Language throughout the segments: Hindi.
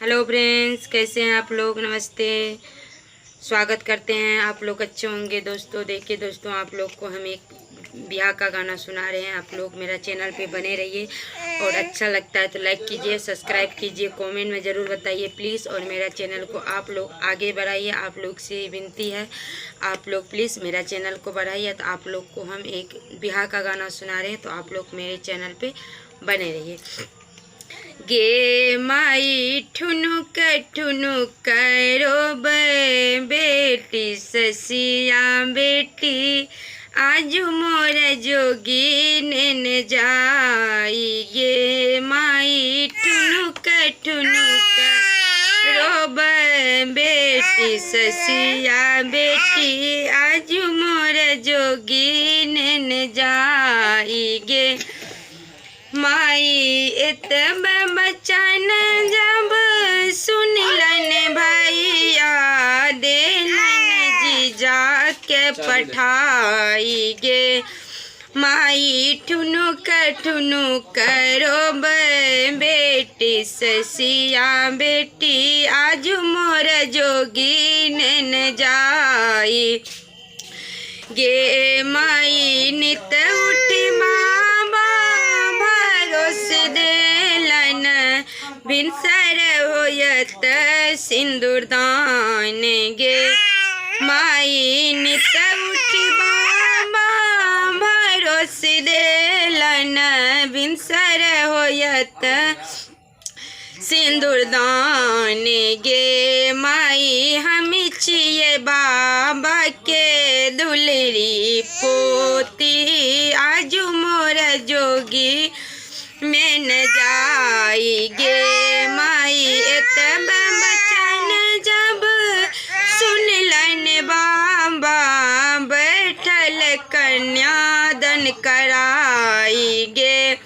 हेलो फ्रेंड्स, कैसे हैं आप लोग। नमस्ते, स्वागत करते हैं। आप लोग अच्छे होंगे दोस्तों। देखिए दोस्तों, आप लोग को हम एक ब्याह का गाना सुना रहे हैं। आप लोग मेरा चैनल पे बने रहिए और अच्छा लगता है तो लाइक कीजिए, सब्सक्राइब कीजिए, कमेंट में ज़रूर बताइए प्लीज़। और मेरा चैनल को आप लोग आगे बढ़ाइए। आप लोग से विनती है, आप लोग प्लीज़ मेरा चैनल को बढ़ाइए। तो आप लोग को हम एक ब्याह का गाना सुना रहे हैं, तो आप लोग मेरे चैनल पर बने रहिए। गे माई ठुनुक ठुनुक रोबे बेटी ससिया बेटी आज मोर जोगी नेन जाई। गे माई ठुनुक ठुनुक रोबे बेटी ससिया बेटी आज मोर जोगी नेन जाई। गे माई इतब बचन जब सुनिलन भैया देलन जीजा के पठाई। गे माई ठुनुक ठुनुक रोबे बेटी ससिया बेटी आज मोर जोगी नेन जाई। गे माई नित उठी बाबा भरोस देलन भिनसर होयत सिंदूर दान। गे माई नित उठी बाबा भरोस देलन भिनसर होयत सिंदूर दान। गे माई हम छिए बाबा के दुलरी पोती आज मोर जोगी में न जाई। गे माई एतब बचन जब सुनलन बाबा बैठल कन्यादान कराई। गे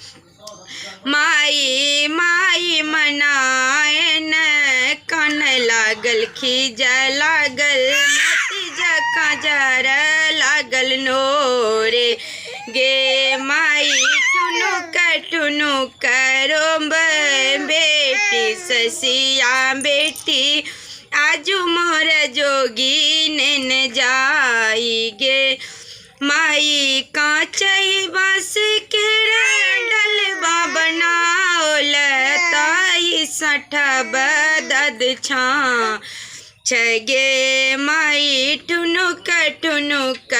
माई माई मनायन कन लागल खीज लागल मोती जका जर लागल नोरे। गे माई ठुनुक ठुनुक रोबे बेटी ससिया बेटी आजू मोर जोगी नेन जाई। गे माई कांचई बांस के डलबा बनाओल ताई सठ बदद छा। गे माई ठुनुक ठुनुक